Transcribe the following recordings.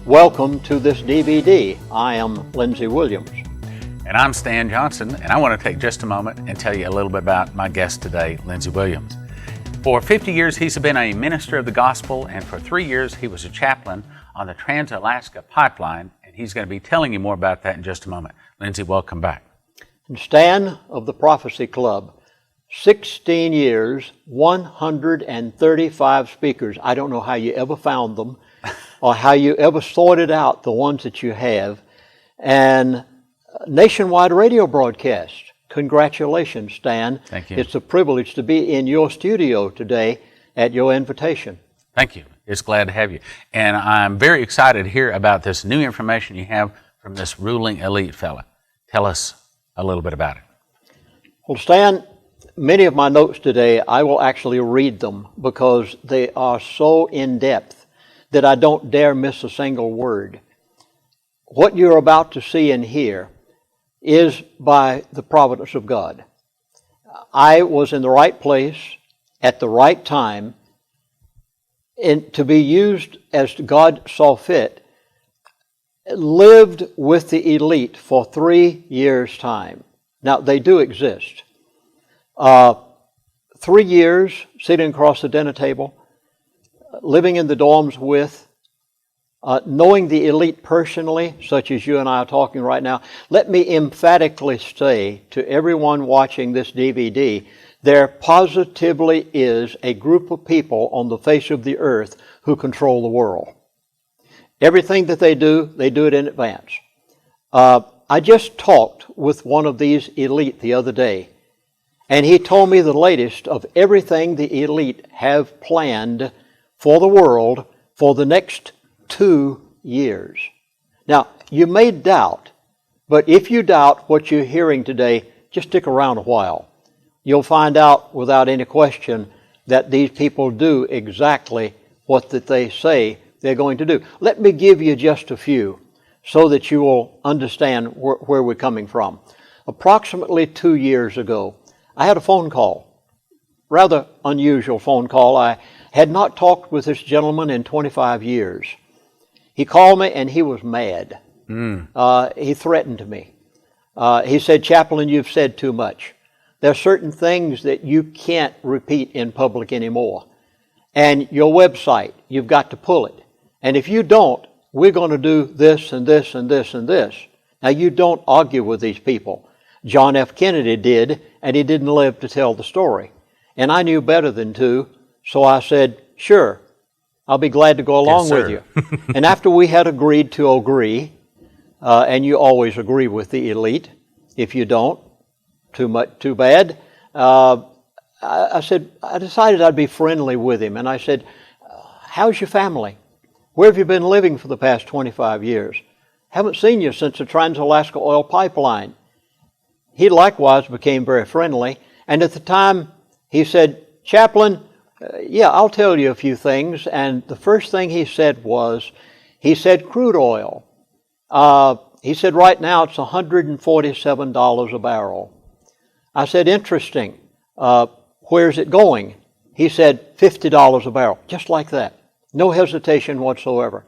Welcome to this DVD. I am Lindsey Williams. And I'm Stan Johnson, and I want to take just a moment and tell you a little bit about my guest today, Lindsey Williams. For 50 years, he's been a minister of the gospel, and for 3 years, he was a chaplain on the Trans-Alaska Pipeline, and he's going to be telling you more about that in just a moment. Lindsey, welcome back. And Stan of the Prophecy Club, 16 years, 135 speakers. I don't know how you ever found them or how you ever sorted out the ones that you have. And nationwide radio broadcast. Congratulations, Stan. Thank you. It's a privilege to be in your studio today at your invitation. Thank you. It's glad to have you. And I'm very excited to hear about this new information you have from this ruling elite fella. Tell us a little bit about it. Well, Stan, many of my notes today, I will actually read them because they are so in-depth that I don't dare miss a single word. What you're about to see and hear is by the providence of God. I was in the right place at the right time and to be used as God saw fit. Lived with the elite for 3 years' time. Now, they do exist. 3 years sitting across the dinner table, living in the dorms with, knowing the elite personally, such as you and I are talking right now. Let me emphatically say to everyone watching this DVD, there positively is a group of people on the face of the earth who control the world. Everything that they do it in advance. I just talked with one of these elite the other day, and he told me the latest of everything the elite have planned for the world for the next 2 years. Now, you may doubt, but if you doubt what you're hearing today, just stick around a while. You'll find out without any question that these people do exactly what that they say they're going to do. Let me give you just a few so that you will understand where we're coming from. Approximately 2 years ago, I had a phone call, rather unusual phone call. I had not talked with this gentleman in 25 years. He called me and he was mad. He threatened me. He said, "Chaplain, you've said too much. There are certain things that you can't repeat in public anymore. And your website, you've got to pull it. And if you don't, we're going to do this and this and this and this." Now, you don't argue with these people. John F. Kennedy did, and he didn't live to tell the story. And I knew better than to, so I said, "Sure, I'll be glad to go along with you." And after we had agreed to agree, and you always agree with the elite, if you don't, too bad, I decided I'd be friendly with him. And I said, "How's your family? Where have you been living for the past 25 years? Haven't seen you since the Trans-Alaska Oil Pipeline." He likewise became very friendly. And at the time, he said, "Chaplain, yeah, I'll tell you a few things." And the first thing he said was, he said crude oil. He said right now it's $147 a barrel. I said, "Interesting. Where's it going?" He said, $50 a barrel, just like that. No hesitation whatsoever.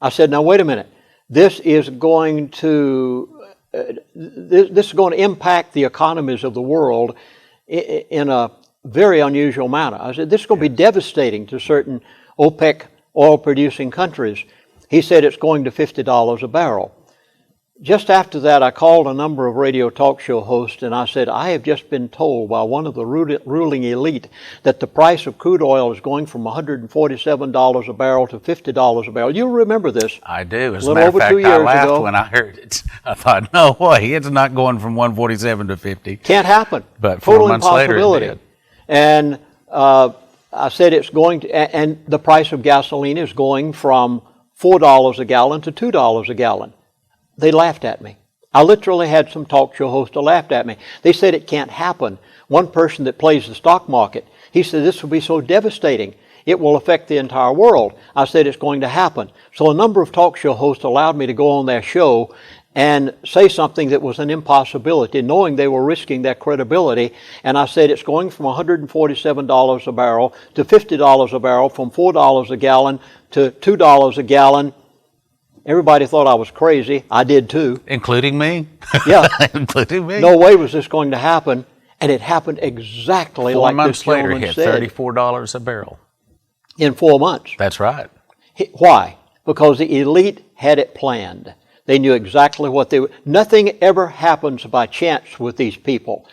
I said, "Now wait a minute. This is going to impact the economies of the world in a very unusual manner." I said, "This is going to be devastating to certain OPEC oil-producing countries." He said, "It's going to $50 a barrel." Just after that, I called a number of radio talk show hosts and I said, "I have just been told by one of the ruling elite that the price of crude oil is going from $147 a barrel to $50 a barrel." You remember this? I do. As a matter of fact, I laughed when I heard it. I thought, no way, it's not going from 147 to 50. Can't happen. But total 4 months later, it did. And I said it's going to, and the price of gasoline is going from $4 a gallon to $2 a gallon. They laughed at me. I literally had some talk show hosts that laughed at me. They said it can't happen. One person that plays the stock market, he said this will be so devastating. It will affect the entire world. I said it's going to happen. So a number of talk show hosts allowed me to go on their show and say something that was an impossibility, knowing they were risking their credibility. And I said it's going from $147 a barrel to $50 a barrel, from $4 a gallon to $2 a gallon. Everybody thought I was crazy. I did too. Including me? Yeah. Including me? No way was this going to happen. And it happened exactly 4 like months this later, gentleman hit said. $34 a barrel. In 4 months. That's right. Why? Because the elite had it planned. They knew exactly what they were. Nothing ever happens by chance with these people.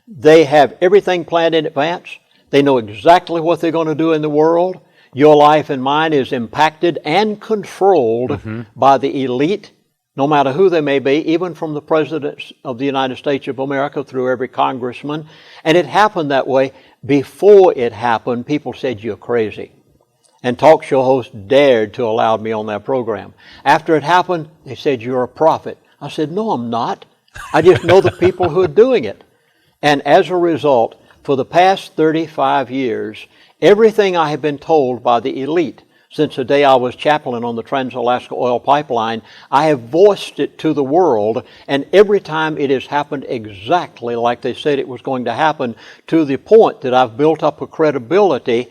They have everything planned in advance. They know exactly what they're going to do in the world. Your life and mine is impacted and controlled by the elite, no matter who they may be, even from the President of the United States of America through every congressman. And it happened that way. Before it happened, people said, you're crazy. And talk show hosts dared to allow me on their program. After it happened, they said, you're a prophet. I said, no, I'm not. I just know the people who are doing it. And as a result, for the past 35 years, everything I have been told by the elite, since the day I was chaplain on the Trans-Alaska Oil Pipeline, I have voiced it to the world, and every time it has happened exactly like they said it was going to happen, to the point that I've built up a credibility,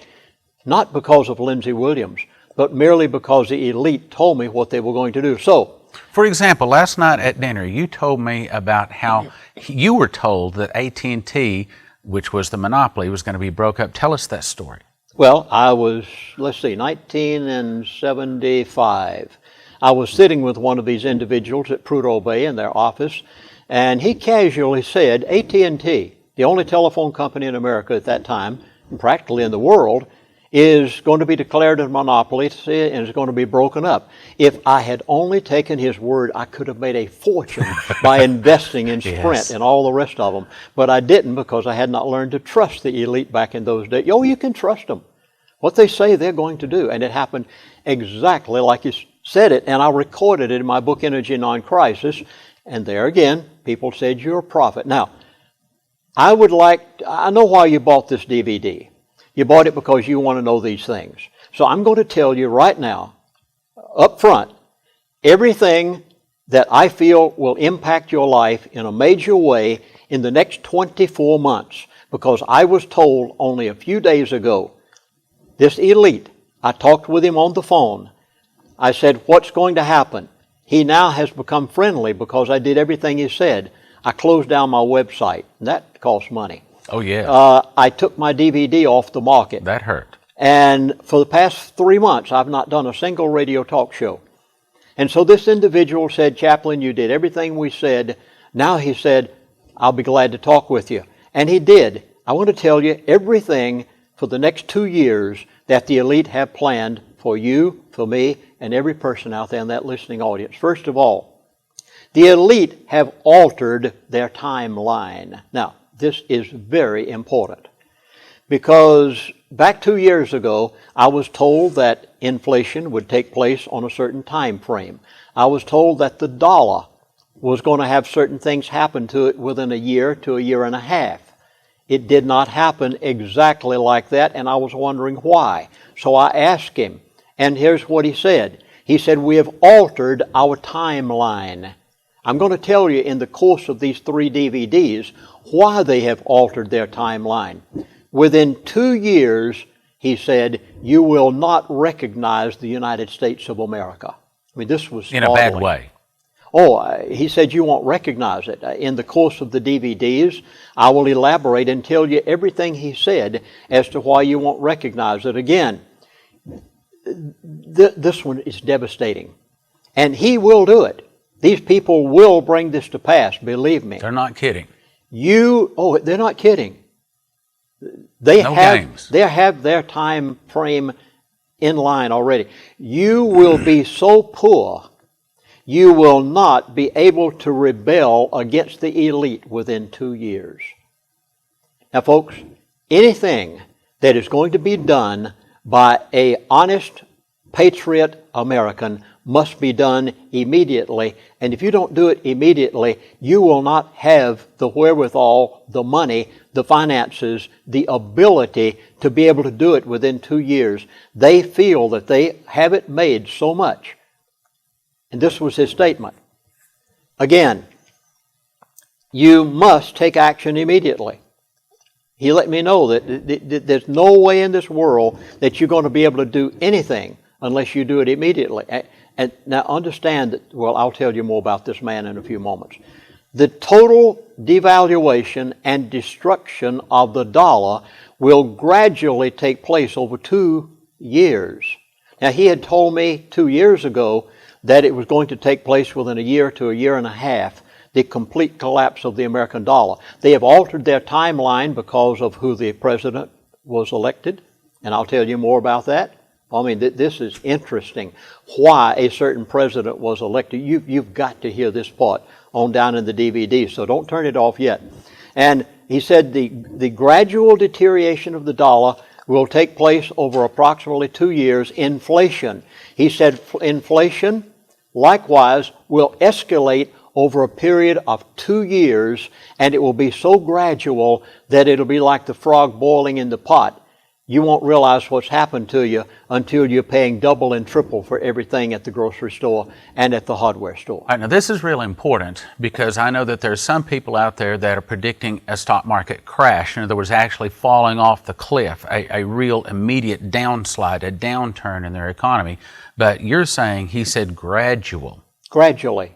not because of Lindsey Williams, but merely because the elite told me what they were going to do. So, for example, last night at dinner, you told me about how you were told that AT&T, which was the monopoly, was going to be broke up. Tell us that story. well, I was, 1975. I was sitting with one of these individuals at Prudhoe Bay in their office, and he casually said, AT&T, the only telephone company in America at that time, and practically in the world, is going to be declared a monopoly and is going to be broken up. If I had only taken his word, I could have made a fortune by investing in Sprint Yes. and all the rest of them. But I didn't, because I had not learned to trust the elite back in those days. Oh, you can trust them. What they say, they're going to do. And it happened exactly like he said it. And I recorded it in my book, Energy Non-Crisis. And there again, people said, you're a prophet. Now, I know why you bought this DVD. You bought it because you want to know these things. So I'm going to tell you right now, up front, everything that I feel will impact your life in a major way in the next 24 months. Because I was told only a few days ago, this elite, I talked with him on the phone. I said, what's going to happen? He now has become friendly because I did everything he said. I closed down my website, and that costs money. Oh, yeah. I took my DVD off the market. That hurt. And for the past 3 months, I've not done a single radio talk show. And so this individual said, Chaplain, you did everything we said. Now he said, I'll be glad to talk with you. And he did. I want to tell you everything for the next 2 years that the elite have planned for you, for me, and every person out there in that listening audience. First of all, the elite have altered their timeline. Now, this is very important, because back 2 years ago, I was told that inflation would take place on a certain time frame. I was told that the dollar was going to have certain things happen to it within a year to a year and a half. It did not happen exactly like that, and I was wondering why. So I asked him, and here's what he said. He said, we have altered our timeline. I'm going to tell you in the course of these 3 DVDs why they have altered their timeline. Within 2 years, he said, you will not recognize the United States of America. I mean, this was In a bad way. Oh, he said you won't recognize it. In the course of the DVDs, I will elaborate and tell you everything he said as to why you won't recognize it. Again, this one is devastating. And he will do it. These people will bring this to pass, believe me. They're not kidding. They're not kidding. They have their time frame in line already. You will be so poor, you will not be able to rebel against the elite within 2 years. Now, folks, anything that is going to be done by an honest, patriot American must be done immediately. And if you don't do it immediately, you will not have the wherewithal, the money, the finances, the ability to be able to do it within 2 years. They feel that they have it made so much. And this was his statement. Again, you must take action immediately. He let me know that there's no way in this world that you're going to be able to do anything unless you do it immediately. And now understand that, well, I'll tell you more about this man in a few moments. The total devaluation and destruction of the dollar will gradually take place over 2 years. Now, he had told me 2 years ago that it was going to take place within a year to a year and a half, the complete collapse of the American dollar. They have altered their timeline because of who the president was elected, and I'll tell you more about that. I mean, this is interesting, why a certain president was elected. You've got to hear this part on down in the DVD, so don't turn it off yet. And he said the gradual deterioration of the dollar will take place over approximately 2 years. Inflation, he said, inflation likewise will escalate over a period of 2 years, and it will be so gradual that it'll be like the frog boiling in the pot. You won't realize what's happened to you until you're paying double and triple for everything at the grocery store and at the hardware store. All right, now this is really important because I know that there's some people out there that are predicting a stock market crash. In other words, actually falling off the cliff, a real immediate downslide, a downturn in their economy. But you're saying, he said gradual. Gradually,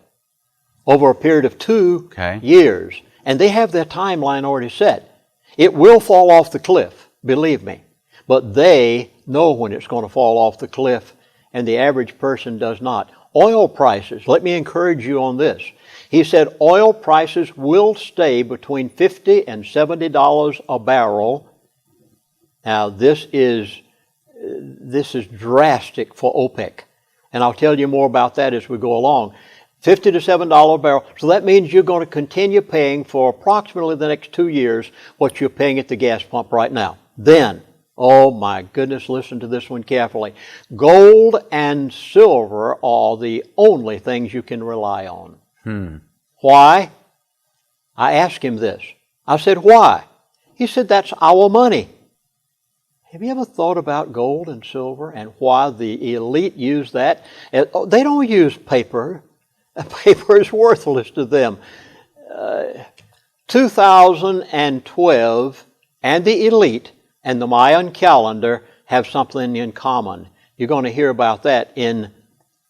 over a period of 2 years. And they have their timeline already set. It will fall off the cliff, believe me. But they know when it's going to fall off the cliff, and the average person does not. Oil prices, let me encourage you on this. He said oil prices will stay between $50 and $70 a barrel. Now this is drastic for OPEC, and I'll tell you more about that as we go along. $50 to $7 a barrel. So that means you're going to continue paying for approximately the next 2 years what you're paying at the gas pump right now. Then, oh my goodness, listen to this one carefully. Gold and silver are the only things you can rely on. Why? I asked him this. I said, why? He said, that's our money. Have you ever thought about gold and silver and why the elite use that? They don't use paper. Paper is worthless to them. 2012 and the elite and the Mayan calendar have something in common. You're going to hear about that in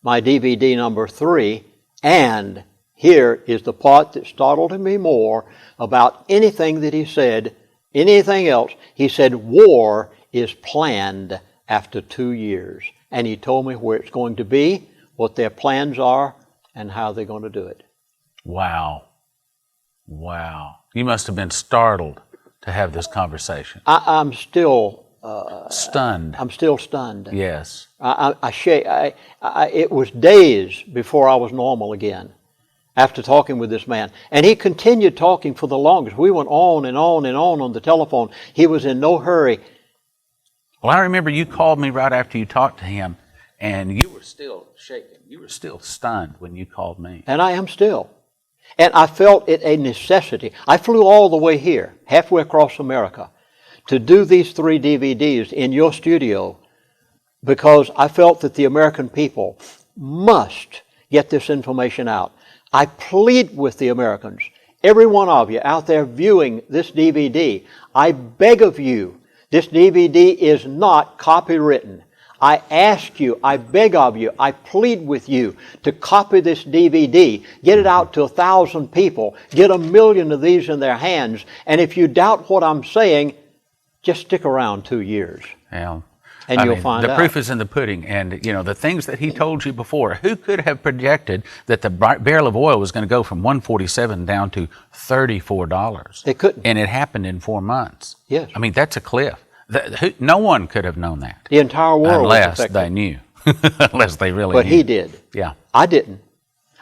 my DVD number 3. And here is the part that startled me more about anything that he said, anything else. He said war is planned after 2 years. And he told me where it's going to be, what their plans are, and how they're going to do it. Wow. Wow. You must have been startled to have this conversation. I'm still stunned. I'm still stunned. Yes. It was days before I was normal again after talking with this man. And he continued talking for the longest. We went on and on and on the telephone. He was in no hurry. Well, I remember you called me right after you talked to him, and you were still shaking. You were still stunned when you called me. And I am still. And I felt it a necessity. I flew all the way here, halfway across America, to do these 3 DVDs in your studio because I felt that the American people must get this information out. I plead with the Americans, every one of you out there viewing this DVD, I beg of you, this DVD is not copywritten. I ask you, I beg of you, I plead with you to copy this DVD, get it out to 1,000 people, get 1 million of these in their hands, and if you doubt what I'm saying, just stick around 2 years. Well, and you'll find out. The proof is in the pudding, and you know the things that he told you before. Who could have projected that the barrel of oil was going to go from $147 down to $34? They couldn't. And it happened in 4 months. Yes. I mean, that's a cliff. No one could have known that. The entire world was unless affected. they knew. Unless they really But knew. he did. Yeah. I didn't.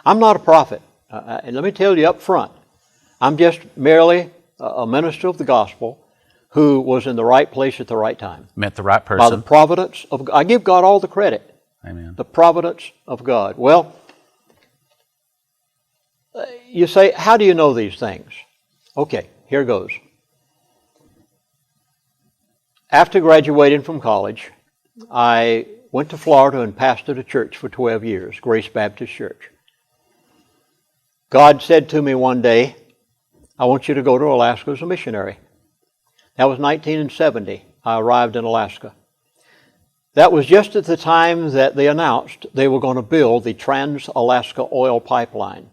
I'm not a prophet. And let me tell you up front, I'm just merely a minister of the gospel who was in the right place at the right time. Met the right person. By the providence of God. I give God all the credit. Amen. The providence of God. Well, you say, how do you know these things? Okay, here goes. After graduating from college, I went to Florida and pastored a church for 12 years, Grace Baptist Church. God said to me one day, I want you to go to Alaska as a missionary. That was 1970. I arrived in Alaska. That was just at the time that they announced they were going to build the Trans-Alaska Oil Pipeline,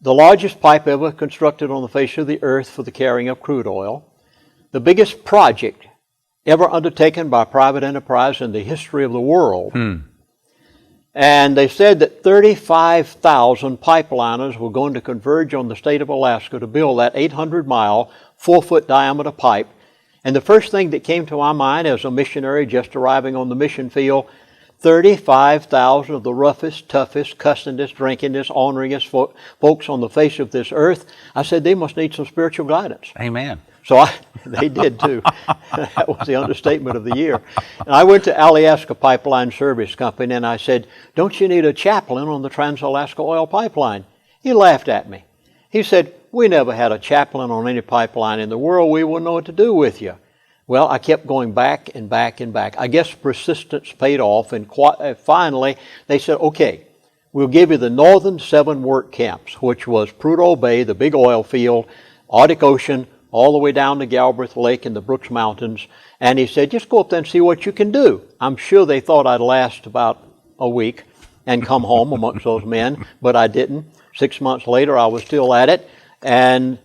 the largest pipe ever constructed on the face of the earth for the carrying of crude oil, the biggest project ever undertaken by private enterprise in the history of the world. And they said that 35,000 pipeliners were going to converge on the state of Alaska to build that 800-mile, 4-foot diameter pipe. And the first thing that came to my mind as a missionary just arriving on the mission field, 35,000 of the roughest, toughest, cussingest, drinkingest, orneringest folks on the face of this earth. I said, they must need some spiritual guidance. Amen. So they did too. That was the understatement of the year. And I went to Alaska Pipeline Service Company and I said, don't you need a chaplain on the Trans-Alaska Oil Pipeline? He laughed at me. He said, we never had a chaplain on any pipeline in the world. We wouldn't know what to do with you. Well, I kept going back and back and back. I guess persistence paid off, and finally they said, okay, we'll give you the northern 7 work camps, which was Prudhoe Bay, the big oil field, Arctic Ocean, all the way down to Galbraith Lake and the Brooks Mountains. And he said, just go up there and see what you can do. I'm sure they thought I'd last about a week and come home amongst those men, but I didn't. 6 months later, I was still at it. And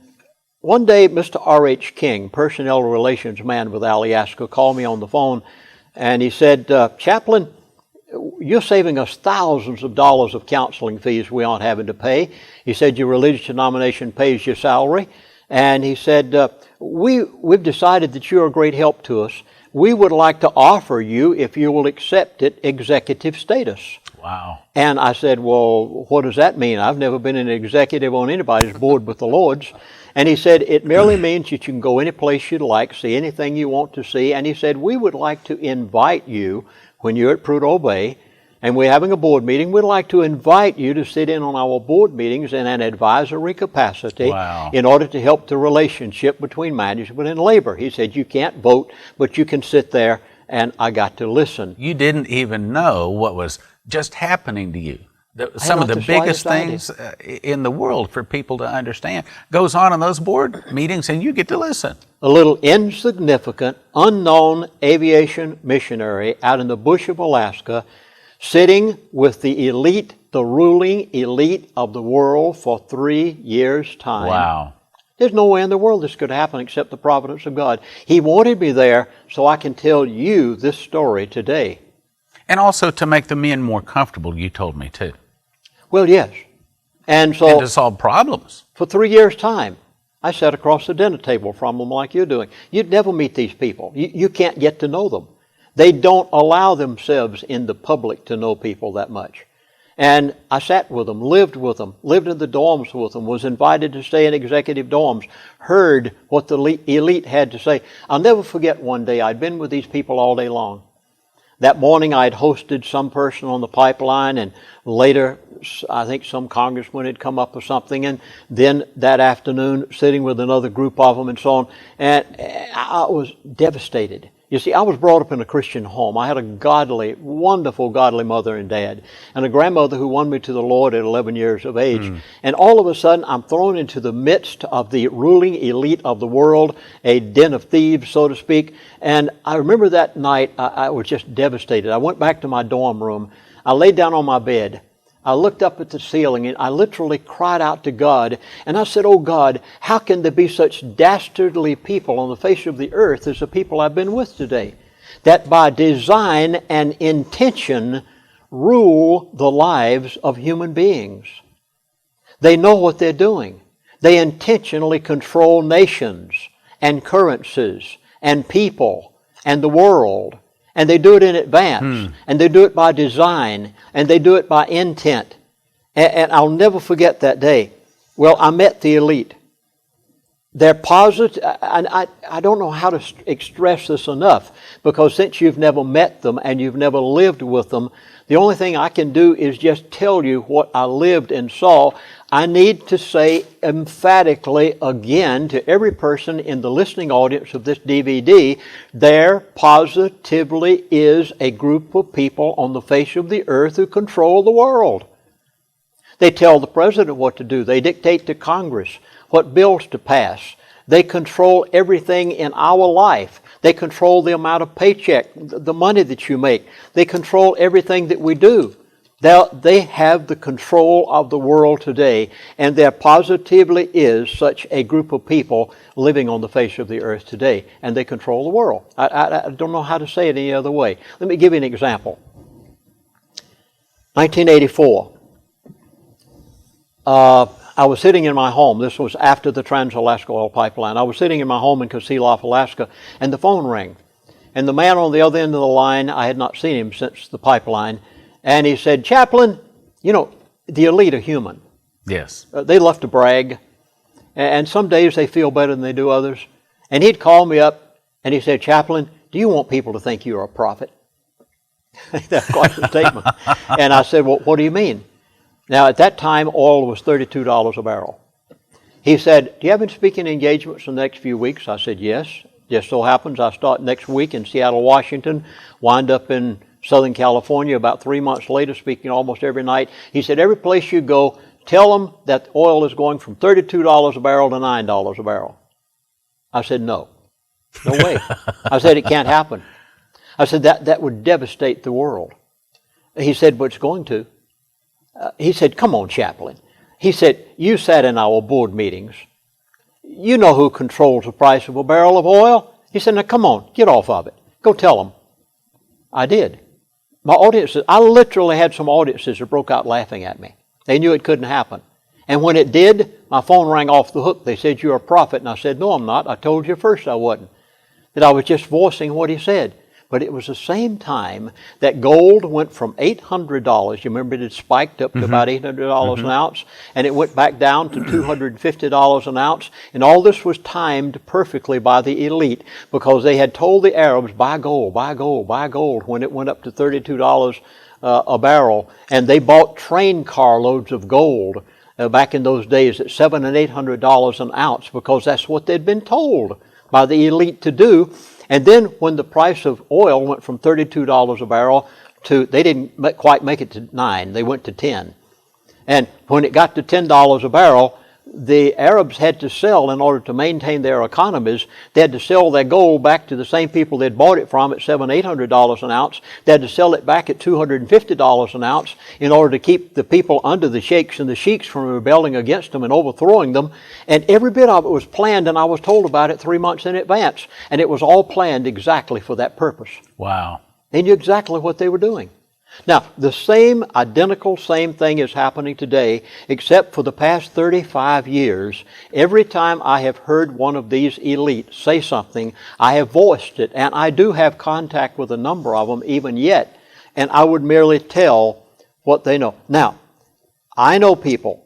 one day, Mr. R.H. King, personnel relations man with Alaska, called me on the phone, and he said, Chaplain, you're saving us thousands of dollars of counseling fees we aren't having to pay. He said, your religious denomination pays your salary. And he said, we've decided that you're a great help to us. We would like to offer you, if you will accept it, executive status. Wow. And I said, well, what does that mean? I've never been an executive on anybody's board but the Lord's. And he said, it merely means that you can go any place you'd like, see anything you want to see. And he said, we would like to invite you, when you're at Prudhoe Bay, and we're having a board meeting, we'd like to invite you to sit in on our board meetings in an advisory capacity. Wow. In order to help the relationship between management and labor. He said, you can't vote, but you can sit there, and I got to listen. You didn't even know what was just happening to you. Some of the biggest things in the world for people to understand goes on in those board meetings, and you get to listen. A little insignificant, unknown aviation missionary out in the bush of Alaska, sitting with the elite, the ruling elite of the world for 3 years' time. Wow. There's no way in the world this could happen except the providence of God. He wanted me there so I can tell you this story today. And also to make the men more comfortable, you told me too. Well, yes. And so, and to solve problems. For 3 years' time, I sat across the dinner table from them like you're doing. You'd never meet these people. You can't get to know them. They don't allow themselves in the public to know people that much. And I sat with them, lived in the dorms with them, was invited to stay in executive dorms, heard what the elite had to say. I'll never forget one day, I'd been with these people all day long. That morning I'd hosted some person on the pipeline, and later I think some congressman had come up with something, and then that afternoon sitting with another group of them and so on, and I was devastated. You see, I was brought up in a Christian home. I had a godly, wonderful, godly mother and dad, and a grandmother who won me to the Lord at 11 years of age. And all of a sudden, I'm thrown into the midst of the ruling elite of the world, a den of thieves, so to speak. And I remember that night, I was just devastated. I went back to my dorm room. I laid down on my bed. I looked up at the ceiling and I literally cried out to God. And I said, oh God, how can there be such dastardly people on the face of the earth as the people I've been with today? That by design and intention rule the lives of human beings. They know what they're doing. They intentionally control nations and currencies and people and the world. And they do it in advance, and they do it by design, and they do it by intent. And I'll never forget that day. Well, I met the elite. They're positive, and I don't know how to express this enough, because since you've never met them and you've never lived with them, the only thing I can do is just tell you what I lived and saw. I need to say emphatically again to every person in the listening audience of this DVD, there positively is a group of people on the face of the earth who control the world. They tell the president what to do. They dictate to Congress what bills to pass. They control everything in our life. They control the amount of paycheck, the money that you make. They control everything that we do. They have the control of the world today, and there positively is such a group of people living on the face of the earth today, and they control the world. I don't know how to say it any other way. Let me give you an example. 1984. I was sitting in my home. This was after the Trans-Alaska Oil Pipeline. I was sitting in my home in Kasilof, Alaska, and the phone rang. And the man on the other end of the line, I had not seen him since the pipeline, and he said, "Chaplain, you know, the elite are human. Yes. They love to brag, and some days they feel better than they do others." And he'd call me up, and he said, "Chaplain, do you want people to think you're a prophet?" That's quite a statement. And I said, "Well, what do you mean?" Now, at that time, oil was $32 a barrel. He said, "Do you have any speaking engagements in the next few weeks?" I said, "Yes. Just so happens I start next week in Seattle, Washington, wind up in Southern California about 3 months later, speaking almost every night." He said, "Every place you go, tell them that oil is going from $32 a barrel to $9 a barrel." I said, "No. No way." I said, "It can't happen." I said, that would devastate the world." He said, "But it's going to." He said, "Come on, Chaplain." He said, "You sat in our board meetings. You know who controls the price of a barrel of oil." He said, "Now come on, get off of it. Go tell them." I did. My audiences, I literally had some audiences that broke out laughing at me. They knew it couldn't happen. And when it did, my phone rang off the hook. They said, "You're a prophet." And I said, "No, I'm not. I told you first I wasn't." That I was just voicing what he said. But it was the same time that gold went from $800. You remember it had spiked up to about $800 an ounce, and it went back down to $250 an ounce. And all this was timed perfectly by the elite, because they had told the Arabs, "Buy gold, buy gold, buy gold," when it went up to $32 a barrel. And they bought train carloads of gold back in those days at $700 and $800 an ounce, because that's what they'd been told by the elite to do. And then when the price of oil went from $32 a barrel to, they didn't quite make it to 9, they went to 10. And when it got to $10 a barrel, the Arabs had to sell, in order to maintain their economies, they had to sell their gold back to the same people they'd bought it from at $700, $800 an ounce. They had to sell it back at $250 an ounce in order to keep the people under the sheikhs and the sheiks from rebelling against them and overthrowing them. And every bit of it was planned, and I was told about it 3 months in advance. And it was all planned exactly for that purpose. Wow. They knew exactly what they were doing. Now, the same thing is happening today, except for the past 35 years. Every time I have heard one of these elites say something, I have voiced it, and I do have contact with a number of them even yet, and I would merely tell what they know. Now, I know people.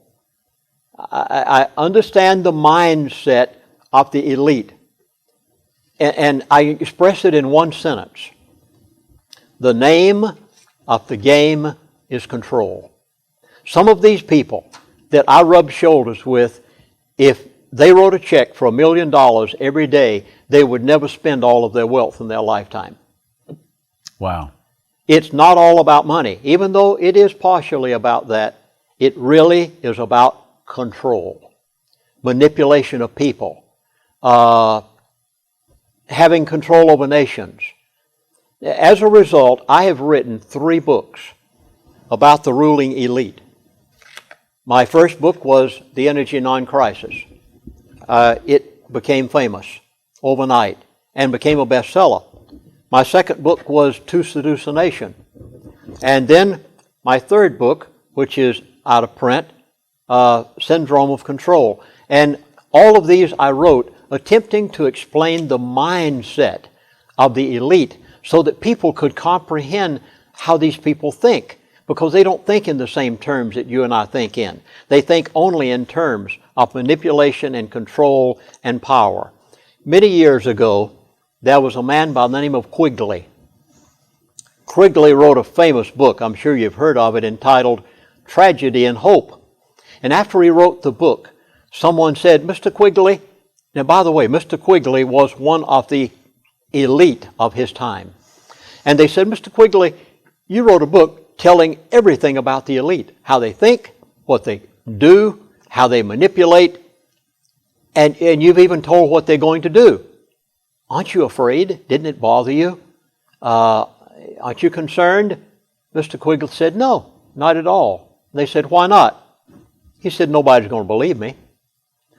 I understand the mindset of the elite, and I express it in one sentence. The name of the game is control. Some of these people that I rub shoulders with, if they wrote a check for $1 million every day, they would never spend all of their wealth in their lifetime. Wow. It's not all about money. Even though it is partially about that, it really is about control, manipulation of people, having control over nations. As a result, I have written 3 books about the ruling elite. My first book was The Energy Non-Crisis. It became famous overnight and became a bestseller. My second book was To Seduce a Nation. And then my third book, which is out of print, Syndrome of Control. And all of these I wrote attempting to explain the mindset of the elite, so that people could comprehend how these people think, because they don't think in the same terms that you and I think in. They think only in terms of manipulation and control and power. Many years ago, there was a man by the name of Quigley. Quigley wrote a famous book, I'm sure you've heard of it, entitled Tragedy and Hope. And after he wrote the book, someone said, "Mr. Quigley," now by the way, Mr. Quigley was one of the elite of his time. And they said, "Mr. Quigley, you wrote a book telling everything about the elite, how they think, what they do, how they manipulate, and you've even told what they're going to do." Aren't you afraid? Didn't it bother you? Aren't you concerned? Mr. Quigley said, no, not at all. They said, why not? He said, nobody's going to believe me.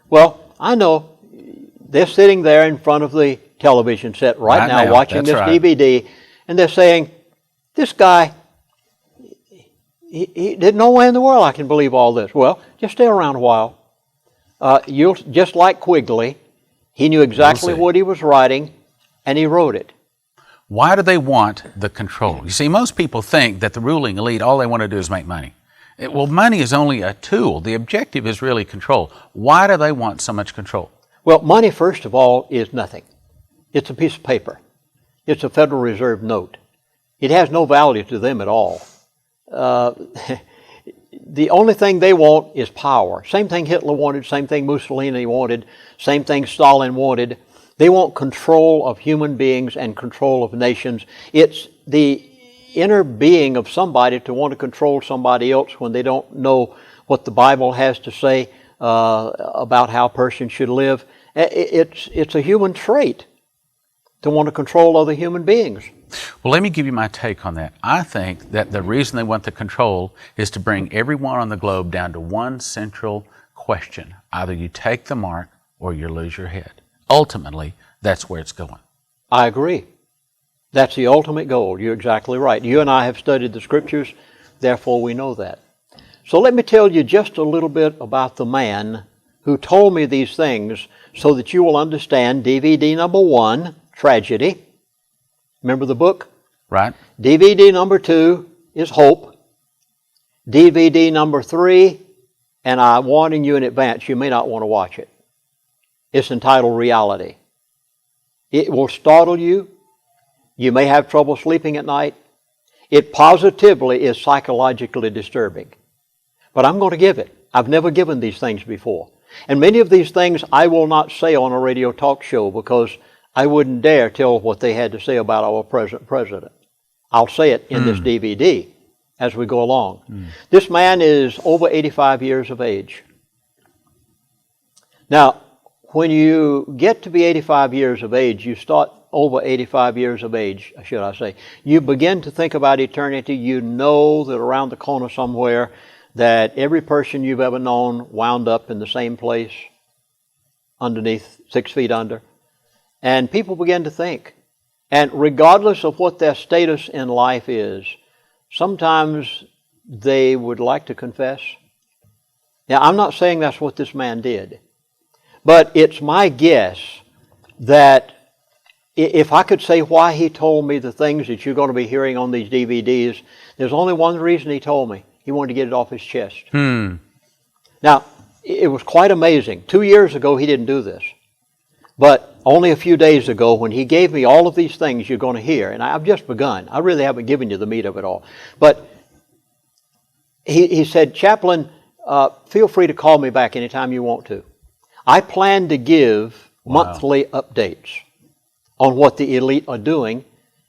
Well, I know. They're sitting there in front of the television set right now watching this DVD, and they're saying, this guy, he didn't know where in the world I can believe all this. Well, just stay around a while. You'll just like Quigley, he knew exactly what he was writing, and he wrote it. Why do they want the control? You see, most people think that the ruling elite, all they want to do is make money. Well, money is only a tool. The objective is really control. Why do they want so much control? Well, money, first of all, is nothing. It's a piece of paper. It's a Federal Reserve note. It has no value to them at all. The only thing they want is power. Same thing Hitler wanted, same thing Mussolini wanted, same thing Stalin wanted. They want control of human beings and control of nations. It's the inner being of somebody to want to control somebody else when they don't know what the Bible has to say about how a person should live. It's a human trait to want to control other human beings. Well, let me give you my take on that. I think that the reason they want the control is to bring everyone on the globe down to one central question. Either you take the mark or you lose your head. Ultimately, that's where it's going. I agree. That's the ultimate goal. You're exactly right. You and I have studied the Scriptures, therefore we know that. So let me tell you just a little bit about the man who told me these things so that you will understand DVD number 1, Tragedy. Remember the book? Right. DVD number 2 is Hope. DVD number 3, and I'm warning you in advance, you may not want to watch it. It's entitled Reality. It will startle you. You may have trouble sleeping at night. It positively is psychologically disturbing. But I'm going to give it. I've never given these things before. And many of these things I will not say on a radio talk show because I wouldn't dare tell what they had to say about our present president. I'll say it in this DVD as we go along. This man is over 85 years of age. Now, when you get to be 85 years of age, you start over 85 years of age, should I say, you begin to think about eternity. You know that around the corner somewhere that every person you've ever known wound up in the same place underneath, 6 feet under. And people begin to think. And regardless of what their status in life is, sometimes they would like to confess. Now, I'm not saying that's what this man did. But it's my guess that if I could say why he told me the things that you're going to be hearing on these DVDs, there's only one reason he told me. He wanted to get it off his chest. Now, it was quite amazing. 2 years ago, he didn't do this. But only a few days ago, when he gave me all of these things you're going to hear, and I've just begun. I really haven't given you the meat of it all. But he said, Chaplain, feel free to call me back anytime you want to. I plan to give monthly updates on what the elite are doing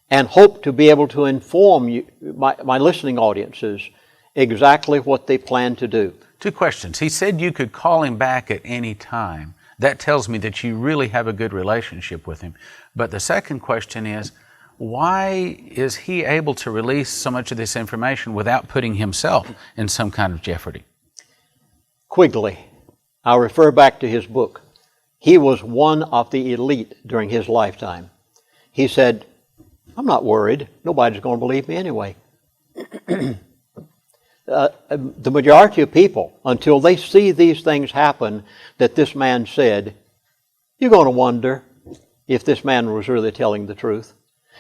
and hope to be able to inform you, my listening audiences exactly what they plan to do. 2 questions. He said you could call him back at any time. That tells me that you really have a good relationship with him. But the second question is, why is he able to release so much of this information without putting himself in some kind of jeopardy? Quigley. I'll refer back to his book. He was one of the elite during his lifetime. He said, I'm not worried. Nobody's going to believe me anyway. The majority of people, until they see these things happen that this man said, you're going to wonder if this man was really telling the truth.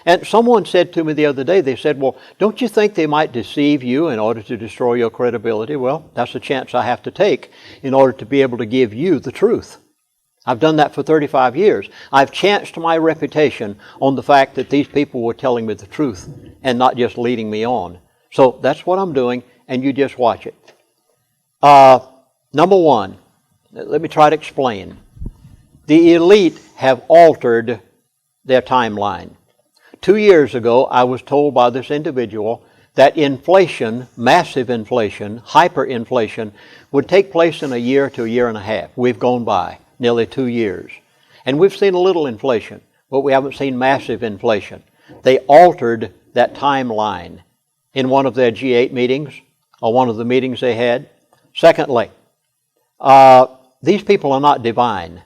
And someone said to me the other day, they said, well, don't you think they might deceive you in order to destroy your credibility? Well, that's a chance I have to take in order to be able to give you the truth. I've done that for 35 years. I've chanced my reputation on the fact that these people were telling me the truth and not just leading me on. So that's what I'm doing, and you just watch it. Number 1, let me try to explain. The elite have altered their timeline. 2 years ago, I was told by this individual that inflation, massive inflation, hyperinflation, would take place in a year to a year and a half. We've gone by nearly 2 years. And we've seen a little inflation. but we haven't seen massive inflation. They altered that timeline in one of their G8 meetings, or one of the meetings they had. Secondly, these people are not divine.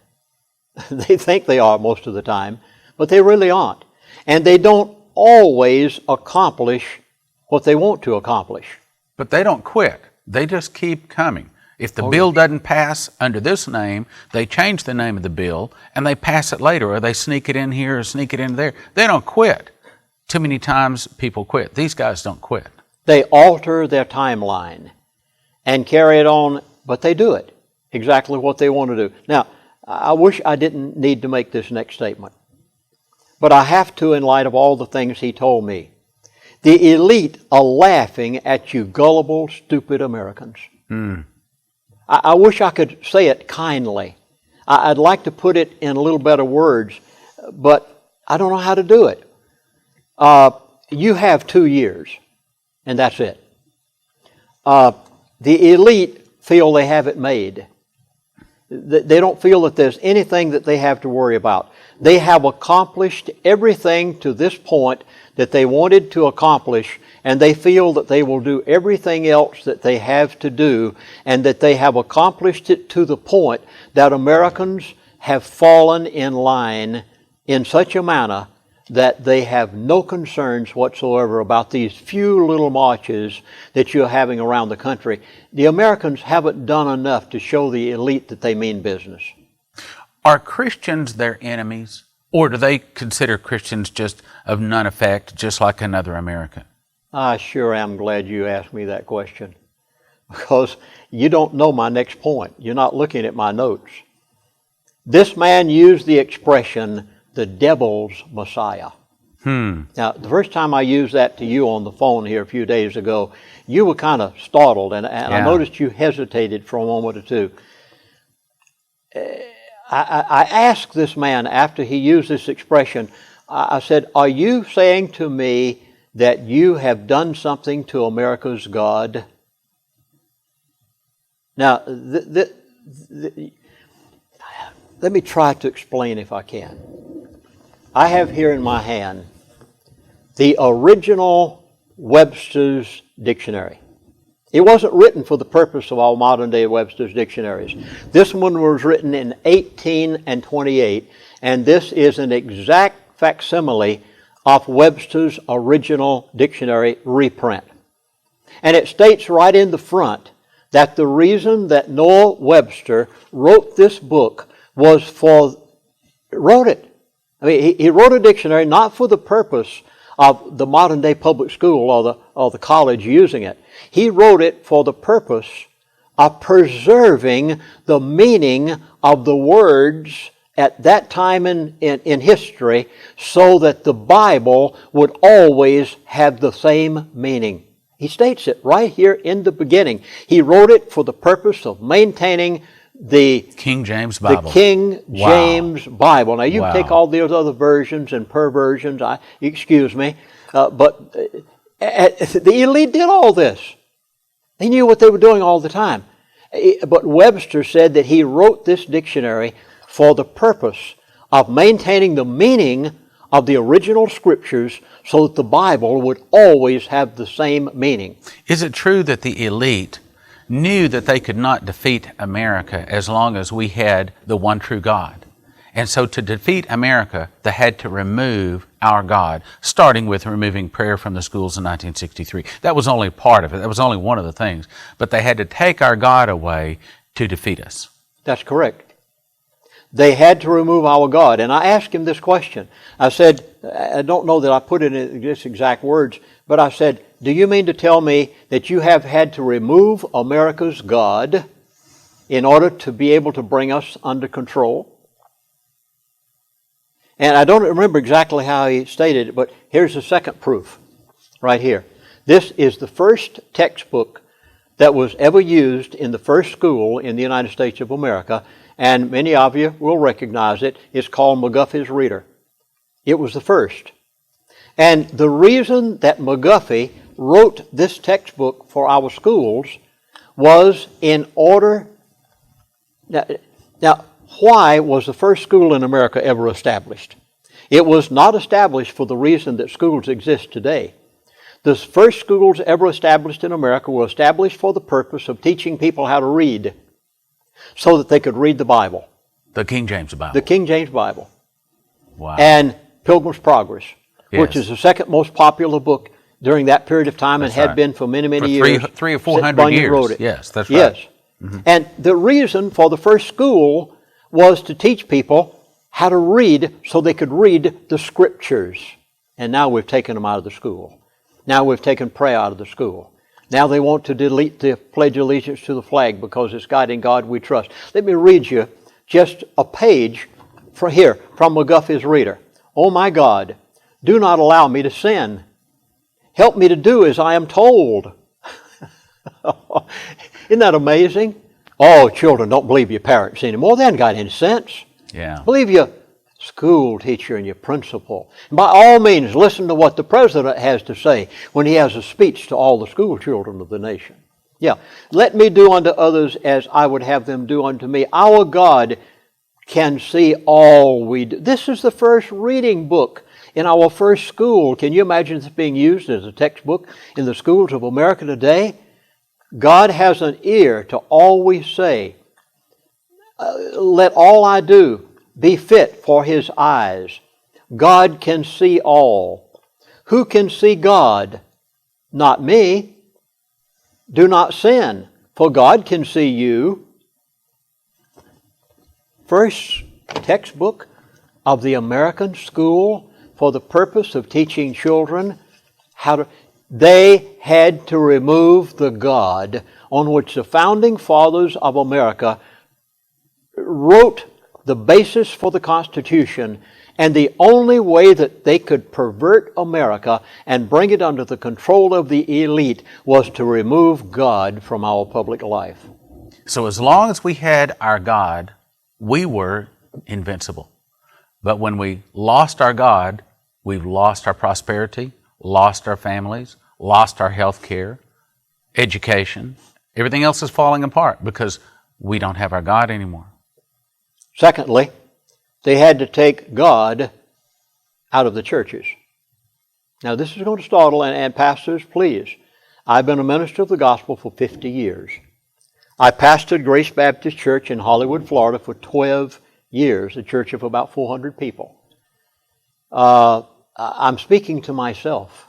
They think they are most of the time, but they really aren't. And they don't always accomplish what they want to accomplish. But they don't quit. They just keep coming. If the bill doesn't pass under this name, they change the name of the bill and they pass it later, or they sneak it in here or sneak it in there. They don't quit. Too many times people quit. These guys don't quit. They alter their timeline and carry it on, but they do it exactly what they want to do. Now, I wish I didn't need to make this next statement, but I have to in light of all the things he told me. The elite are laughing at you gullible, stupid Americans. I wish I could say it kindly. I'd like to put it in a little better words, but I don't know how to do it. You have 2 years, and that's it. The elite feel they have it made. They don't feel that there's anything that they have to worry about. They have accomplished everything to this point that they wanted to accomplish, and they feel that they will do everything else that they have to do, and that they have accomplished it to the point that Americans have fallen in line in such a manner that they have no concerns whatsoever about these few little marches that you're having around the country. The Americans haven't done enough to show the elite that they mean business. Are Christians their enemies, or do they consider Christians just of none effect, just like another American? I sure am glad you asked me that question, because you don't know my next point. You're not looking at my notes. This man used the expression, the devil's Messiah. Now, the first time I used that to you on the phone here a few days ago, you were kind of startled, and I noticed you hesitated for a moment or two. I asked this man after he used this expression, I said, are you saying to me that you have done something to America's God? Now, let me try to explain if I can. I have here in my hand the original Webster's Dictionary. It wasn't written for the purpose of all modern-day Webster's dictionaries. This one was written in 1828, and this is an exact facsimile of Webster's original dictionary reprint. And it states right in the front that the reason that Noah Webster wrote this book was he wrote a dictionary not for the purpose of the modern-day public school or the college using it. He wrote it for the purpose of preserving the meaning of the words at that time in history, so that the Bible would always have the same meaning. He states it right here in the beginning. He wrote it for the purpose of maintaining the King James Bible. The King James Bible. Now, you can take all those other versions and perversions, excuse me, but the elite did all this. They knew what they were doing all the time. But Webster said that he wrote this dictionary for the purpose of maintaining the meaning of the original scriptures so that the Bible would always have the same meaning. Is it true that the elite knew that they could not defeat America as long as we had the one true God? And so to defeat America, they had to remove our God, starting with removing prayer from the schools in 1963. That was only part of it. That was only one of the things. But they had to take our God away to defeat us. That's correct. They had to remove our God. And I asked him this question. I said, I don't know that I put it in just exact words, but I said, do you mean to tell me that you have had to remove America's God in order to be able to bring us under control? And I don't remember exactly how he stated it, but here's the second proof right here. This is the first textbook that was ever used in the first school in the United States of America, and many of you will recognize it. It's called McGuffey's Reader. It was the first. And the reason that McGuffey wrote this textbook for our schools was in order... Now, why was the first school in America ever established? It was not established for the reason that schools exist today. The first schools ever established in America were established for the purpose of teaching people how to read so that they could read the Bible. The King James Bible. The King James Bible. Wow. And Pilgrim's Progress, which Yes. is the second most popular book during that period of time and That's had right. been for many, many For years. three or since 400 Bunyan years. wrote it. Yes, that's Yes. right. And the reason for the first school was to teach people how to read so they could read the Scriptures. And now we've taken them out of the school. Now we've taken prayer out of the school. Now they want to delete the Pledge of Allegiance to the flag because it's God in God we trust. Let me read you just a page from McGuffey's Reader. Oh my God, do not allow me to sin. Help me to do as I am told. Isn't that amazing? Oh, children don't believe your parents anymore. They haven't got any sense. Yeah. Believe your school teacher and your principal. And by all means, listen to what the president has to say when he has a speech to all the school children of the nation. Yeah. Let me do unto others as I would have them do unto me. Our God can see all we do. This is the first reading book in our first school. Can you imagine this being used as a textbook in the schools of America today? God has an ear to all we say. Let all I do be fit for His eyes. God can see all. Who can see God? Not me. Do not sin, for God can see you. First textbook of the American school for the purpose of teaching children how to... They had to remove the God on which the founding fathers of America wrote the basis for the Constitution, and the only way that they could pervert America and bring it under the control of the elite was to remove God from our public life. So as long as we had our God, we were invincible. But when we lost our God, we've lost our prosperity, lost our families, lost our health care, education. Everything else is falling apart because we don't have our God anymore. Secondly, they had to take God out of the churches. Now this is going to startle, and pastors, please. I've been a minister of the gospel for 50 years. I pastored Grace Baptist Church in Hollywood, Florida for 12 years, a church of about 400 people. I'm speaking to myself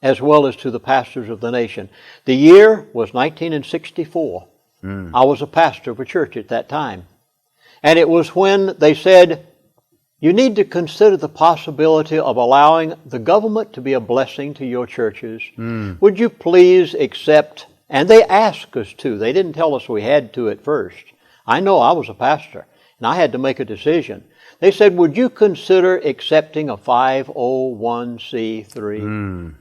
as well as to the pastors of the nation. The year was 1964. I was a pastor of a church at that time. And it was when they said, you need to consider the possibility of allowing the government to be a blessing to your churches. Would you please accept, and they asked us to. They didn't tell us we had to at first. I know I was a pastor, and I had to make a decision. They said, would you consider accepting a 501c3?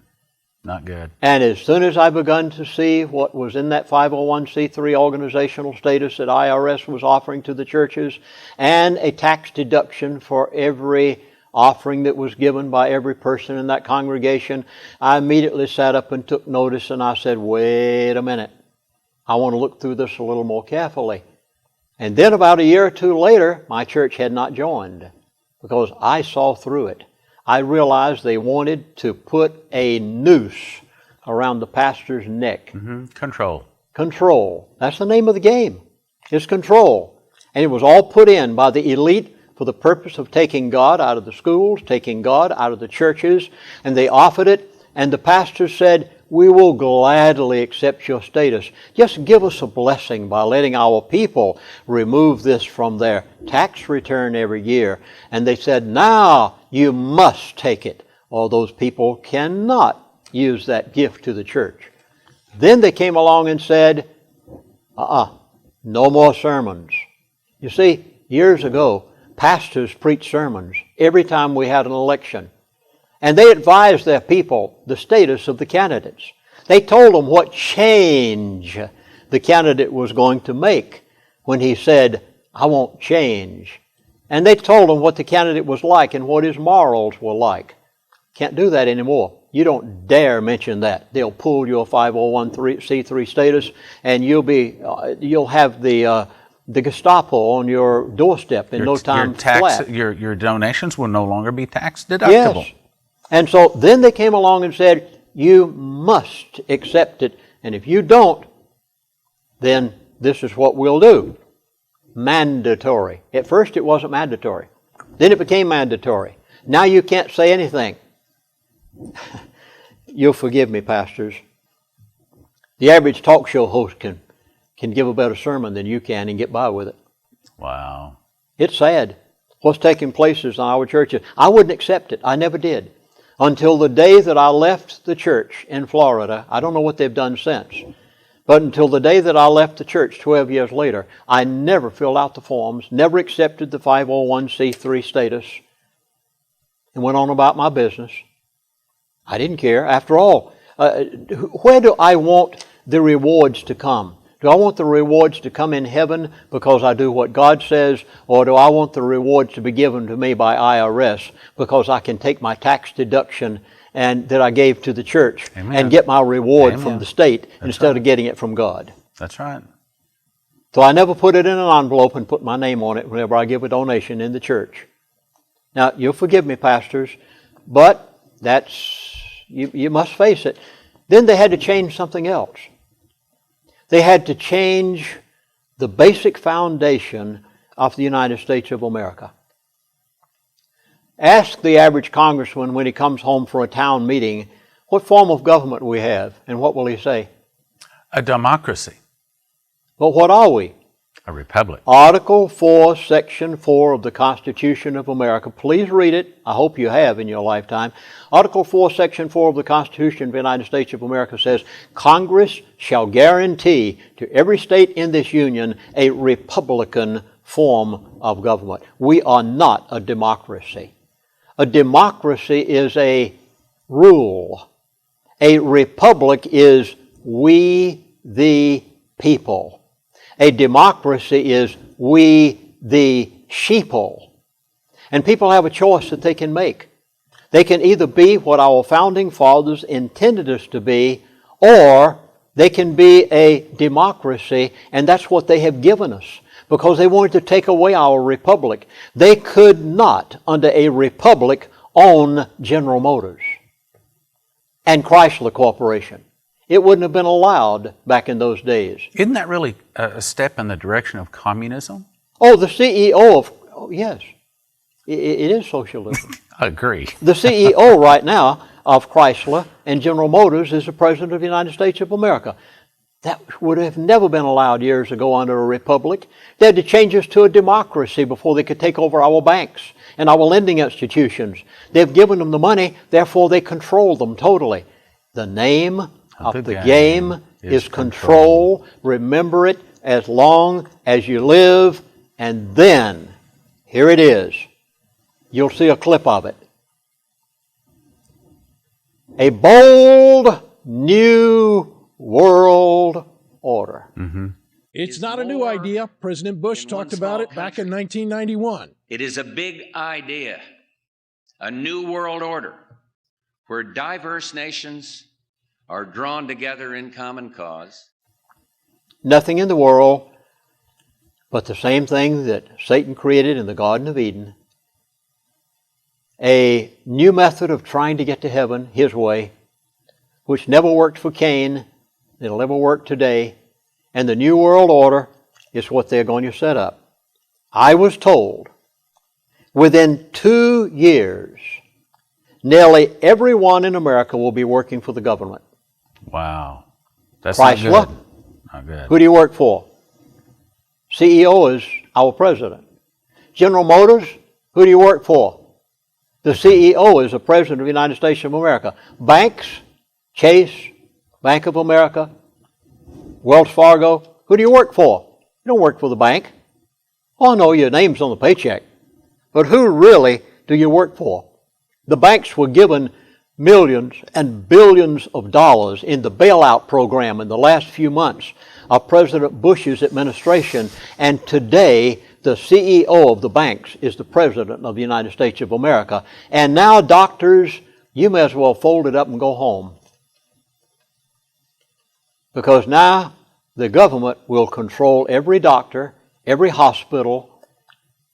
Not good. And as soon as I begun to see what was in that 501c3 organizational status that IRS was offering to the churches, and a tax deduction for every offering that was given by every person in that congregation, I immediately sat up and took notice, and I said, wait a minute. I want to look through this a little more carefully. And then about a year or two later, my church had not joined because I saw through it. I realized they wanted to put a noose around the pastor's neck. Control. Control. That's the name of the game. It's control. And it was all put in by the elite for the purpose of taking God out of the schools, taking God out of the churches, and they offered it, and the pastor said, we will gladly accept your status. Just give us a blessing by letting our people remove this from their tax return every year. And they said, now you must take it, or those people cannot use that gift to the church. Then they came along and said, no more sermons. You see, years ago, pastors preached sermons every time we had an election. And they advised their people the status of the candidates. They told them what change the candidate was going to make when he said, I won't change. And they told them what the candidate was like and what his morals were like. Can't do that anymore. You don't dare mention that. They'll pull your 501c3 status, and you'll have the the Gestapo on your doorstep in no time flat. Your donations will no longer be tax deductible. Yes. And so then they came along and said, you must accept it, and if you don't, then this is what we'll do. Mandatory. At first it wasn't mandatory. Then it became mandatory. Now you can't say anything. You'll forgive me, pastors. The average talk show host can give a better sermon than you can and get by with it. Wow. It's sad what's taking place in our churches. I wouldn't accept it. I never did. Until the day that I left the church in Florida. I don't know what they've done since. But until the day that I left the church 12 years later, I never filled out the forms, never accepted the 501c3 status, and went on about my business. I didn't care. After all, where do I want the rewards to come? Do I want the rewards to come in heaven because I do what God says, or do I want the rewards to be given to me by IRS because I can take my tax deduction and that I gave to the church Amen. And get my reward Amen. from the state That's instead right. of getting it from God? That's right. So I never put it in an envelope and put my name on it whenever I give a donation in the church. Now, you'll forgive me, pastors, but you must face it. Then they had to change something else. They had to change the basic foundation of the United States of America. Ask the average congressman when he comes home for a town meeting what form of government we have, and what will he say? A democracy. But what are we? A republic. Article 4, Section 4 of the Constitution of America. Please read it. I hope you have in your lifetime. Article 4, Section 4 of the Constitution of the United States of America says, Congress shall guarantee to every state in this union a republican form of government. We are not a democracy. A democracy is a rule. A republic is we the people. A democracy is we the sheeple. And people have a choice that they can make. They can either be what our founding fathers intended us to be, or they can be a democracy, and that's what they have given us, because they wanted to take away our republic. They could not, under a republic, own General Motors and Chrysler Corporation. It wouldn't have been allowed back in those days. Isn't that really a step in the direction of communism? Oh, the CEO of... Oh, yes, it is socialism. I agree. The CEO right now of Chrysler and General Motors is the President of the United States of America. That would have never been allowed years ago under a republic. They had to change us to a democracy before they could take over our banks and our lending institutions. They've given them the money, therefore they control them totally. The name of the game is control. Remember it as long as you live, and then, here it is. You'll see a clip of it. A bold new world order. Mm-hmm. It's not a new idea. President Bush talked about it back in 1991. It is a big idea, a new world order where diverse nations are drawn together in common cause. Nothing in the world but the same thing that Satan created in the Garden of Eden. A new method of trying to get to heaven his way, which never worked for Cain. It'll never work today. And the New World Order is what they're going to set up. I was told within 2 years, nearly everyone in America will be working for the government. Wow. That's Chrysler. not good. Not good. Who do you work for? CEO is our president. General Motors, who do you work for? The CEO is the President of the United States of America. Banks, Chase, Bank of America, Wells Fargo, who do you work for? You don't work for the bank. Oh, no, your name's on the paycheck. But who really do you work for? The banks were given millions and billions of dollars in the bailout program in the last few months of President Bush's administration, and today the CEO of the banks is the President of the United States of America. And now, doctors, you may as well fold it up and go home. Because now the government will control every doctor, every hospital,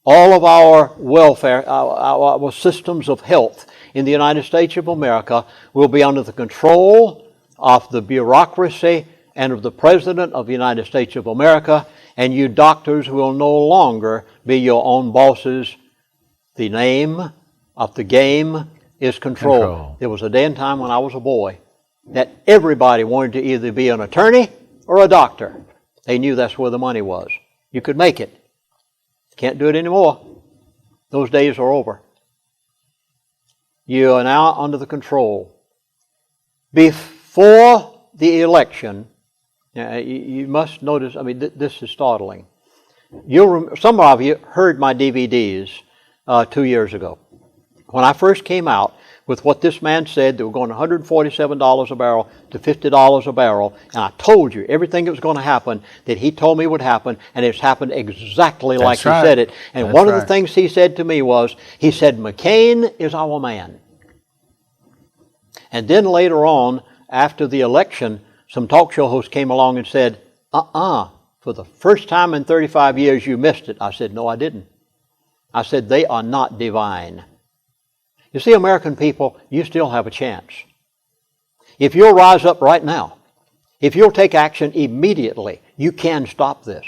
all of our welfare, our systems of health in the United States of America will be under the control of the bureaucracy and of the President of the United States of America, and you doctors will no longer be your own bosses. The name of the game is control. There was a day and time when I was a boy that everybody wanted to either be an attorney or a doctor. They knew that's where the money was. You could make it. Can't do it anymore. Those days are over. You are now under the control. Before the election, you must notice, this is startling. Some of you heard my DVDs 2 years ago. When I first came out with what this man said, they were going $147 a barrel to $50 a barrel, and I told you everything that was going to happen that he told me would happen, and it's happened exactly like he said it. And one of the things he said to me was, he said, McCain is our man. And then later on, after the election, some talk show hosts came along and said, for the first time in 35 years you missed it. I said, no, I didn't. I said, they are not divine. You see, American people, you still have a chance. If you'll rise up right now, if you'll take action immediately, you can stop this.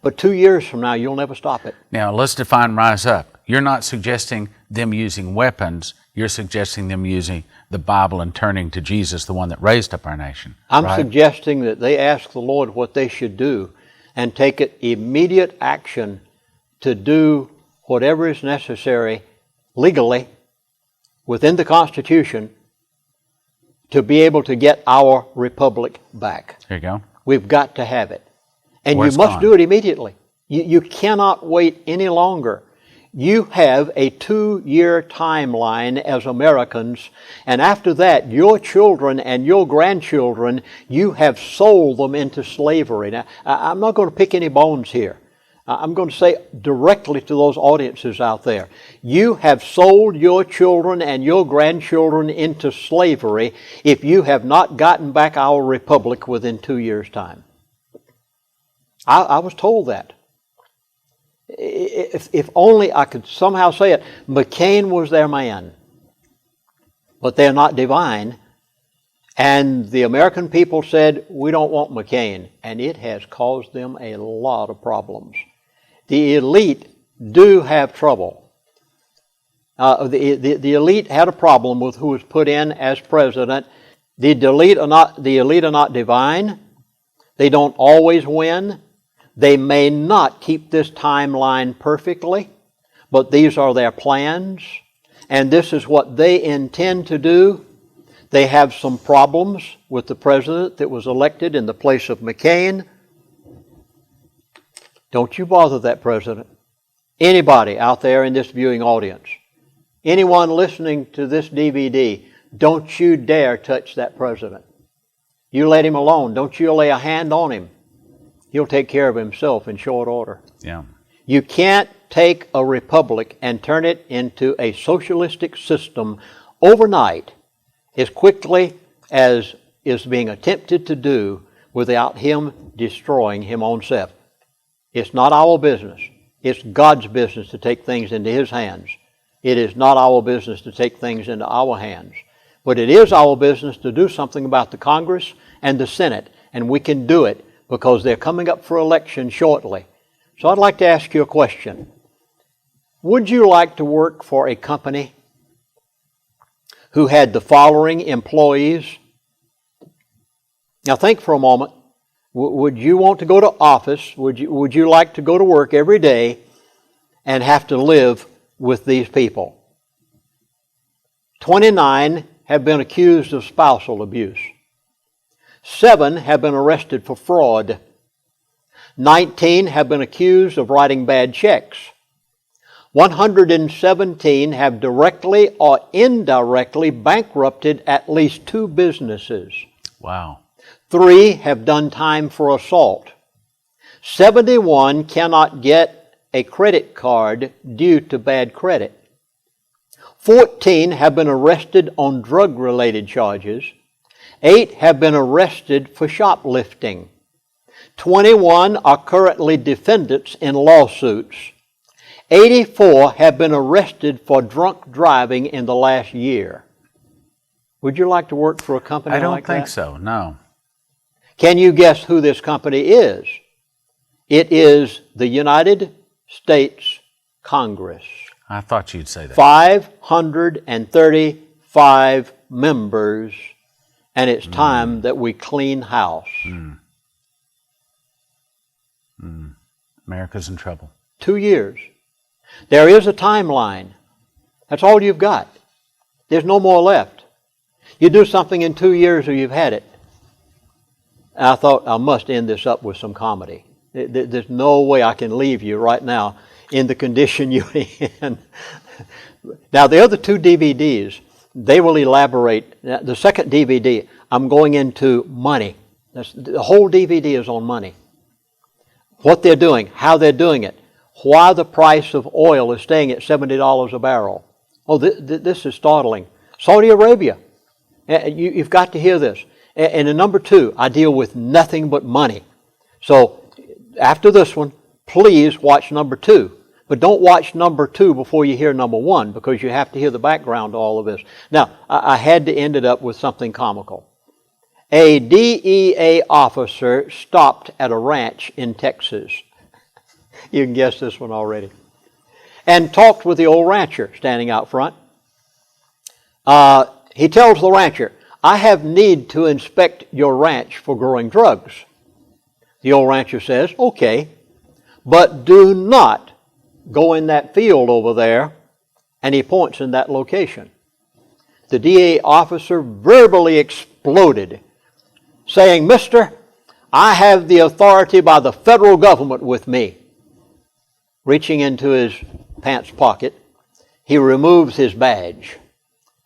But 2 years from now, you'll never stop it. Now, let's define rise up. You're not suggesting them using weapons. You're suggesting them using the Bible and turning to Jesus, the one that raised up our nation. I'm suggesting that they ask the Lord what they should do and take it immediate action to do whatever is necessary legally within the Constitution to be able to get our republic back. There you go. We've got to have it. And you must do it immediately. You cannot wait any longer. You have a 2-year timeline as Americans, and after that, your children and your grandchildren, you have sold them into slavery. Now, I'm not going to pick any bones here. I'm going to say directly to those audiences out there, you have sold your children and your grandchildren into slavery if you have not gotten back our republic within 2 years' time. I was told that. If only I could somehow say it, McCain was their man. But they're not divine. And the American people said, we don't want McCain. And it has caused them a lot of problems. The elite do have trouble. The elite had a problem with who was put in as president. The elite are not divine. They don't always win. They may not keep this timeline perfectly, but these are their plans, and this is what they intend to do. They have some problems with the president that was elected in the place of McCain. Don't you bother that president. Anybody out there in this viewing audience, anyone listening to this DVD, don't you dare touch that president. You let him alone. Don't you lay a hand on him. He'll take care of himself in short order. Yeah. You can't take a republic and turn it into a socialistic system overnight as quickly as is being attempted to do without him destroying his own self. It's not our business. It's God's business to take things into His hands. It is not our business to take things into our hands. But it is our business to do something about the Congress and the Senate, and we can do it because they're coming up for election shortly. So I'd like to ask you a question. Would you like to work for a company who had the following employees? Now think for a moment. Would you want to go to office? Would you like to go to work every day and have to live with these people? 29 have been accused of spousal abuse. 7 have been arrested for fraud. 19 have been accused of writing bad checks. 117 have directly or indirectly bankrupted at least 2 businesses. Wow. 3 have done time for assault. 71 cannot get a credit card due to bad credit. 14 have been arrested on drug-related charges. 8 have been arrested for shoplifting. 21 are currently defendants in lawsuits. 84 have been arrested for drunk driving in the last year. Would you like to work for a company like that? I don't think so, no. Can you guess who this company is? It is the United States Congress. I thought you'd say that. 535 members, and it's time that we clean house. America's in trouble. 2 years. There is a timeline. That's all you've got. There's no more left. You do something in 2 years or you've had it. I thought I must end this up with some comedy. There's no way I can leave you right now in the condition you're in. Now, the other two DVDs, they will elaborate. The second DVD, I'm going into money. The whole DVD is on money. What they're doing, how they're doing it, why the price of oil is staying at $70 a barrel. Oh, this is startling. Saudi Arabia. You've got to hear this. And in number 2, I deal with nothing but money. So after this one, please watch number 2. But don't watch number 2 before you hear number 1, because you have to hear the background to all of this. Now, I had to end it up with something comical. A DEA officer stopped at a ranch in Texas. You can guess this one already. And talked with the old rancher standing out front. He tells the rancher, "I have need to inspect your ranch for growing drugs." The old rancher says, "Okay, but do not go in that field over there," and he points in that location. The DA officer verbally exploded, saying, "Mister, I have the authority by the federal government with me." Reaching into his pants pocket, he removes his badge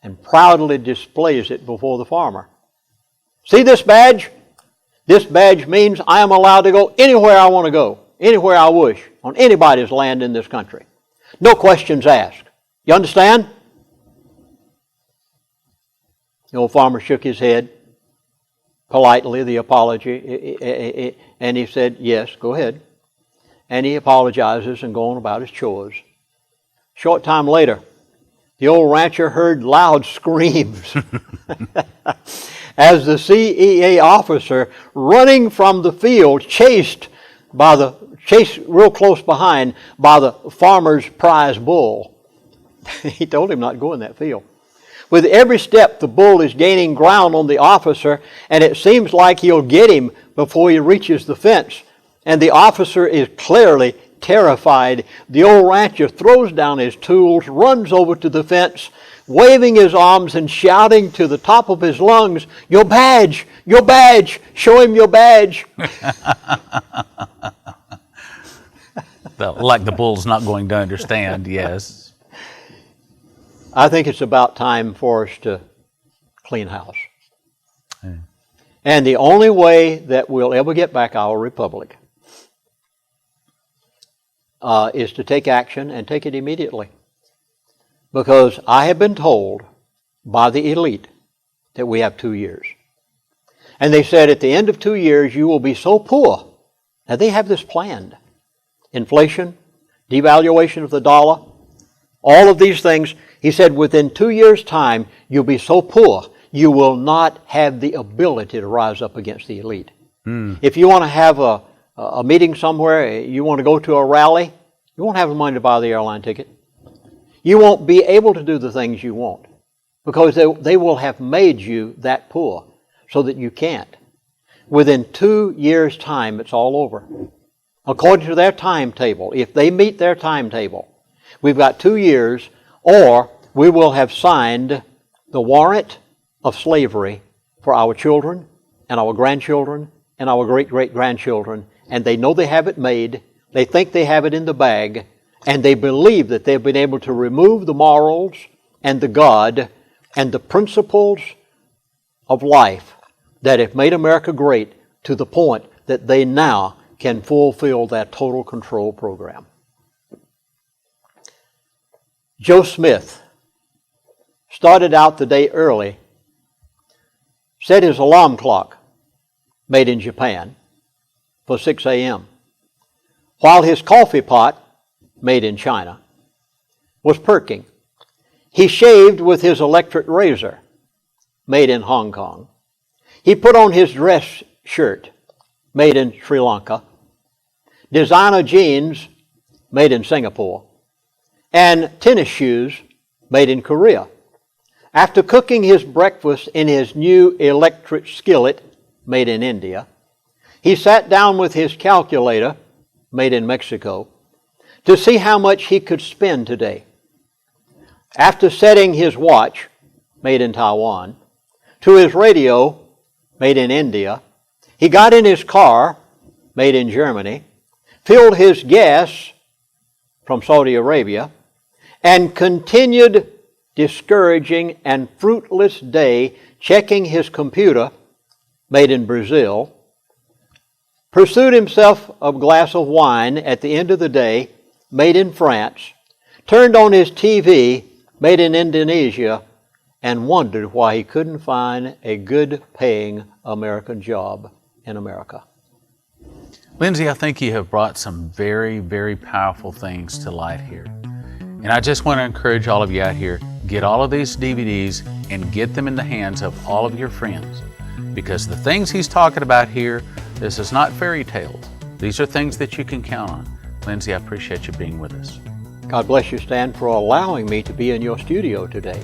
and proudly displays it before the farmer. "See this badge? This badge means I am allowed to go anywhere I want to go, anywhere I wish, on anybody's land in this country. No questions asked. You understand?" The old farmer shook his head, politely, the apology, and he said, "Yes, go ahead." And he apologizes and going about his chores. Short time later, the old rancher heard loud screams as the CEA officer, running from the field, chased real close behind by the farmer's prize bull. He told him not to go in that field. With every step, the bull is gaining ground on the officer, and it seems like he'll get him before he reaches the fence. And the officer is clearly terrified. The old rancher throws down his tools, runs over to the fence, waving his arms and shouting to the top of his lungs, "Your badge! Your badge! Show him your badge!" Like the bull's not going to understand, yes. I think it's about time for us to clean house. Yeah. And the only way that we'll ever get back our republic is to take action and take it immediately. Because I have been told by the elite that we have 2 years. And they said at the end of 2 years you will be so poor. Now they have this planned. Inflation, devaluation of the dollar, all of these things. He said within 2 years' time you'll be so poor you will not have the ability to rise up against the elite. If you want to have a meeting somewhere, you want to go to a rally, you won't have the money to buy the airline ticket. You won't be able to do the things you want because they will have made you that poor so that you can't. Within 2 years' time, it's all over. According to their timetable, if they meet their timetable, we've got 2 years, or we will have signed the warrant of slavery for our children and our grandchildren and our great-great-grandchildren, and they know they have it made, they think they have it in the bag, and they believe that they've been able to remove the morals and the God and the principles of life that have made America great to the point that they now can fulfill that total control program. Joe Smith started out the day early, set his alarm clock, made in Japan, for 6 a.m., while his coffee pot, made in China, was perking. He shaved with his electric razor, made in Hong Kong. He put on his dress shirt, made in Sri Lanka, designer jeans, made in Singapore, and tennis shoes, made in Korea. After cooking his breakfast in his new electric skillet, made in India, he sat down with his calculator, made in Mexico, to see how much he could spend today. After setting his watch, made in Taiwan, to his radio, made in India, he got in his car, made in Germany, filled his gas from Saudi Arabia, and continued discouraging and fruitless day checking his computer, made in Brazil, pursued himself a glass of wine at the end of the day, made in France, turned on his TV, made in Indonesia, and wondered why he couldn't find a good-paying American job in America. Lindsey, I think you have brought some very, very powerful things to light here. And I just want to encourage all of you out here, get all of these DVDs and get them in the hands of all of your friends. Because the things he's talking about here, this is not fairy tales. These are things that you can count on. Lindsey, I appreciate you being with us. God bless you, Stan, for allowing me to be in your studio today.